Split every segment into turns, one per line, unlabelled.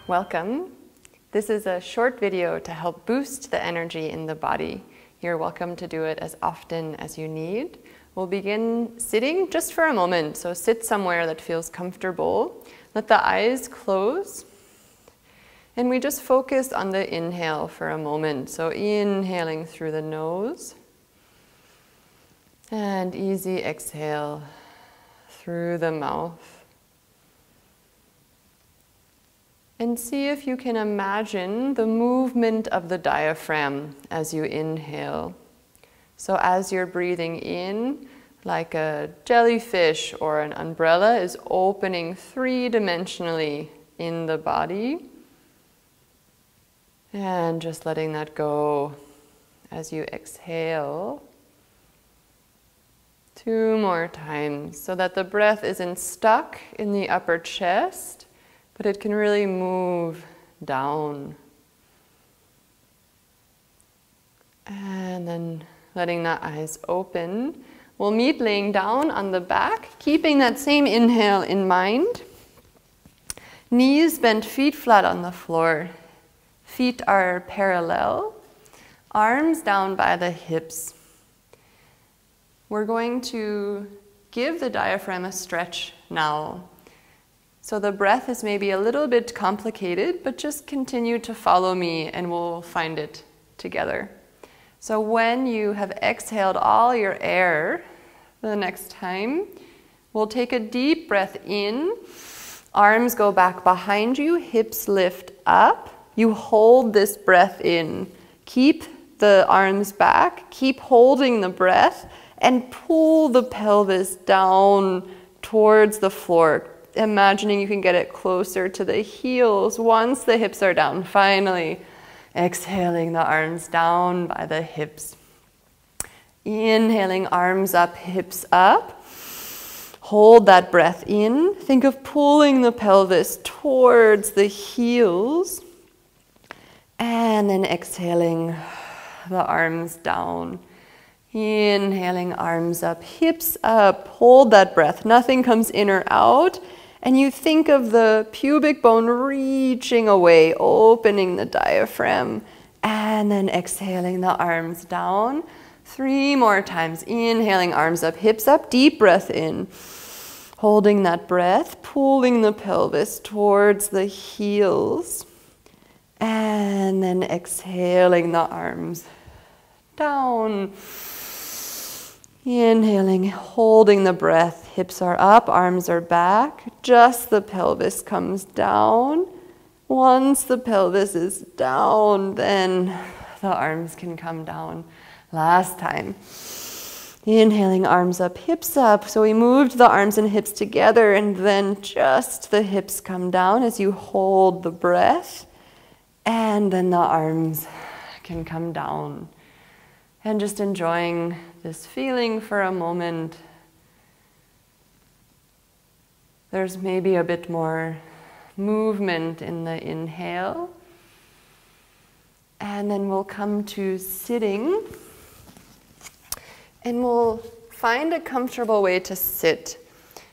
Welcome. This is a short video to help boost the energy in the body. You're welcome to do it as often as you need. We'll begin sitting just for a moment, so sit somewhere that feels comfortable. Let the eyes close. And we just focus on the inhale for a moment. So inhaling through the nose. And easy exhale through the mouth. And see if you can imagine the movement of the diaphragm as you inhale. So as you're breathing in, like a jellyfish or an umbrella is opening three-dimensionally in the body. And just letting that go as you exhale. 2 more times so that the breath isn't stuck in the upper chest, but it can really move down. And then letting the eyes open. We'll meet laying down on the back, keeping that same inhale in mind. Knees bent, feet flat on the floor. Feet are parallel. Arms down by the hips. We're going to give the diaphragm a stretch now. So the breath is maybe a little bit complicated, but just continue to follow me and we'll find it together. So when you have exhaled all your air, the next time, we'll take a deep breath in. Arms go back behind you, hips lift up. You hold this breath in. Keep the arms back, keep holding the breath, and pull the pelvis down towards the floor. Imagining you can get it closer to the heels once the hips are down. Finally, exhaling the arms down by the hips. Inhaling, arms up, hips up. Hold that breath in. Think of pulling the pelvis towards the heels. And then exhaling the arms down. Inhaling, arms up, hips up. Hold that breath. Nothing comes in or out. And you think of the pubic bone reaching away, opening the diaphragm, and then exhaling the arms down. 3 more times. Inhaling, arms up, hips up, deep breath in. Holding that breath, pulling the pelvis towards the heels. And then exhaling the arms down. Inhaling, holding the breath, hips are up, arms are back, just the pelvis comes down. Once the pelvis is down, then the arms can come down. Last time. Inhaling, arms up, hips up. So we moved the arms and hips together, and then just the hips come down as you hold the breath, and then the arms can come down. And just enjoying this feeling for a moment. There's maybe a bit more movement in the inhale. And then we'll come to sitting. And we'll find a comfortable way to sit.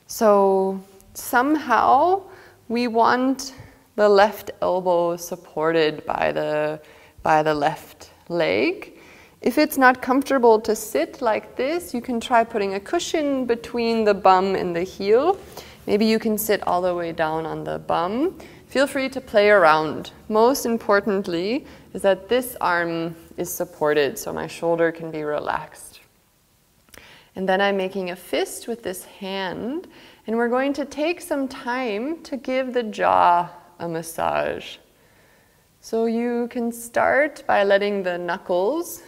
So somehow we want the left elbow supported by the left leg. If it's not comfortable to sit like this, you can try putting a cushion between the bum and the heel. Maybe you can sit all the way down on the bum. Feel free to play around. Most importantly is that this arm is supported, so my shoulder can be relaxed. And then I'm making a fist with this hand, and we're going to take some time to give the jaw a massage. So you can start by letting the knuckles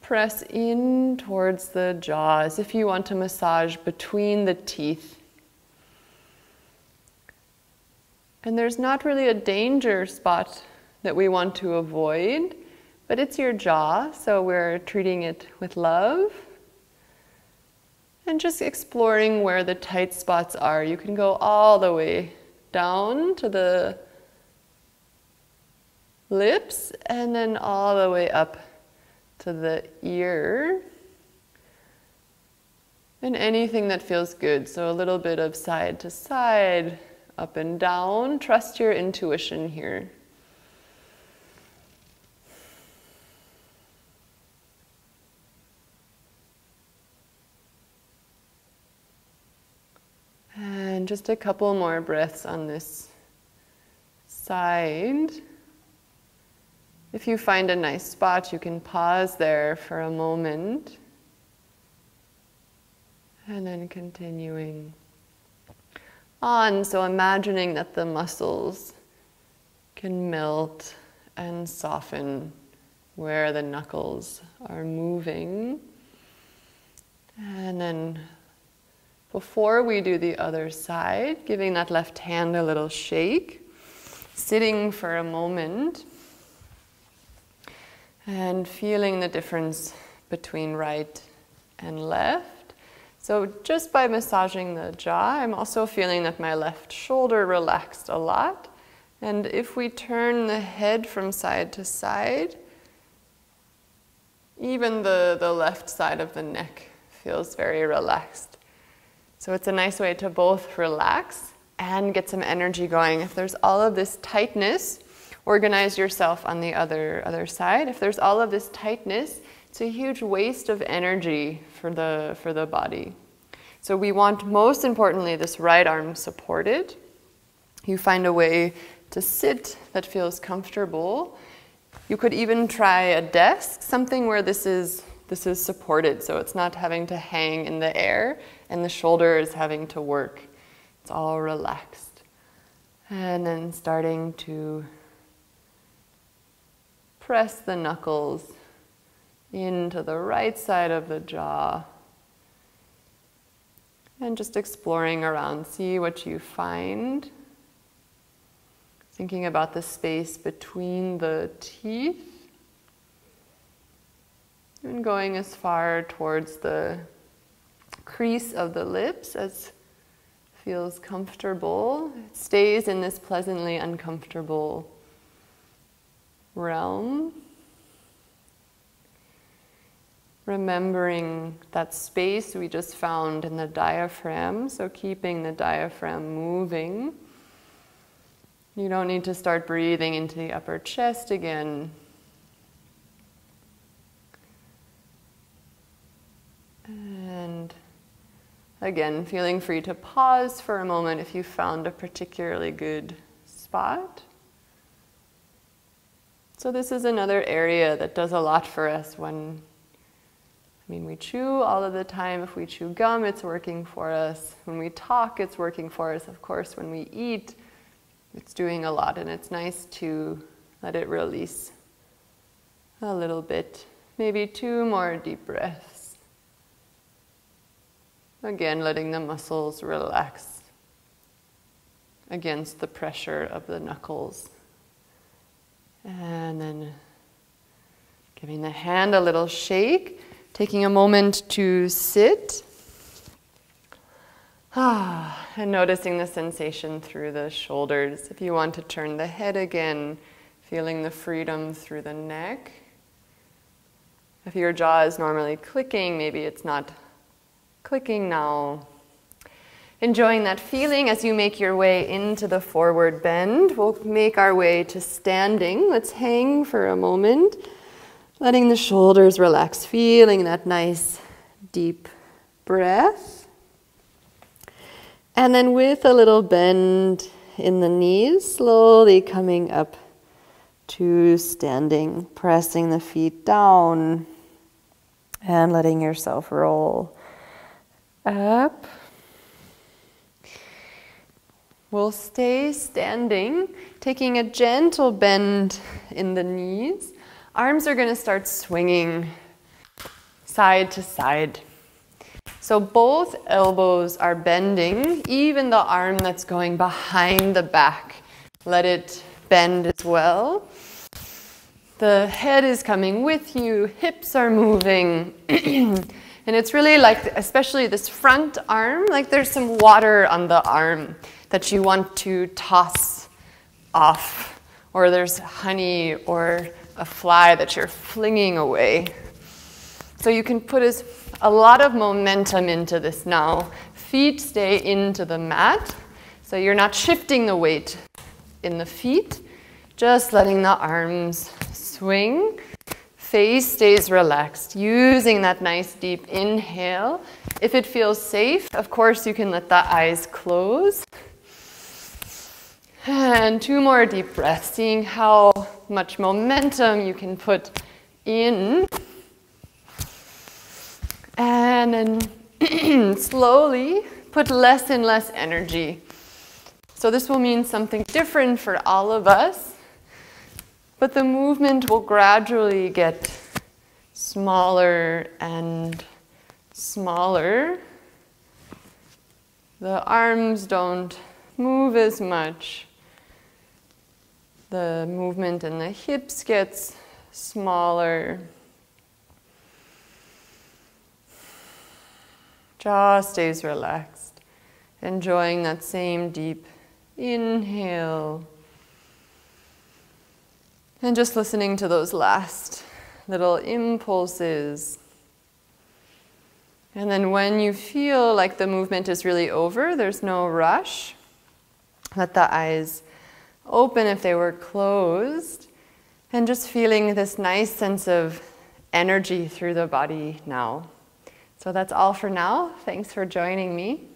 press in towards the jaw as if you want to massage between the teeth. And there's not really a danger spot that we want to avoid, but it's your jaw, so we're treating it with love. And just exploring where the tight spots are. You can go all the way down to the lips and then all the way up to the ear. And anything that feels good. So a little bit of side to side, up and down. Trust your intuition here. And just a couple more breaths on this side. If you find a nice spot, you can pause there for a moment. And then continuing on. So imagining that the muscles can melt and soften where the knuckles are moving. And then before we do the other side, giving that left hand a little shake, sitting for a moment, and feeling the difference between right and left. So just by massaging the jaw, I'm also feeling that my left shoulder relaxed a lot. And if we turn the head from side to side, even the left side of the neck feels very relaxed. So it's a nice way to both relax and get some energy going. If there's all of this tightness, organize yourself on the other side. If there's all of this tightness, it's a huge waste of energy for the body. So we want, most importantly, this right arm supported. You find a way to sit that feels comfortable. You could even try a desk, something where this is supported, so it's not having to hang in the air and the shoulder is having to work. It's all relaxed. And then starting to press the knuckles into the right side of the jaw. And just exploring around, see what you find. Thinking about the space between the teeth. And going as far towards the crease of the lips as feels comfortable. It stays in this pleasantly uncomfortable realm. Remembering that space we just found in the diaphragm, so keeping the diaphragm moving. You don't need to start breathing into the upper chest again. And again, feeling free to pause for a moment if you found a particularly good spot. So this is another area that does a lot for us when, we chew all of the time. If we chew gum, it's working for us. When we talk, it's working for us. Of course, when we eat, it's doing a lot, and it's nice to let it release a little bit. Maybe 2 more deep breaths. Again, letting the muscles relax against the pressure of the knuckles. And then giving the hand a little shake, taking a moment to sit. And noticing the sensation through the shoulders. If you want to turn the head again, feeling the freedom through the neck. If your jaw is normally clicking, maybe it's not clicking now. Enjoying that feeling as you make your way into the forward bend. We'll make our way to standing. Let's hang for a moment, letting the shoulders relax, feeling that nice deep breath. And then with a little bend in the knees, slowly coming up to standing, pressing the feet down and letting yourself roll up. We'll stay standing, taking a gentle bend in the knees. Arms are going to start swinging side to side. So both elbows are bending, even the arm that's going behind the back. Let it bend as well. The head is coming with you, hips are moving. And it's really like, especially this front arm, like there's some water on the arm that you want to toss off. Or there's honey or a fly that you're flinging away. So you can put a lot of momentum into this now. Feet stay into the mat. So you're not shifting the weight in the feet, just letting the arms swing. Face stays relaxed, using that nice deep inhale. If it feels safe, of course, you can let the eyes close. And 2 more deep breaths, seeing how much momentum you can put in. And then slowly put less and less energy. So this will mean something different for all of us, but the movement will gradually get smaller and smaller. The arms don't move as much. The movement in the hips gets smaller. Jaw stays relaxed, enjoying that same deep inhale. And just listening to those last little impulses. And then when you feel like the movement is really over, there's no rush. Let the eyes open if they were closed. And just feeling this nice sense of energy through the body now. So that's all for now. Thanks for joining me.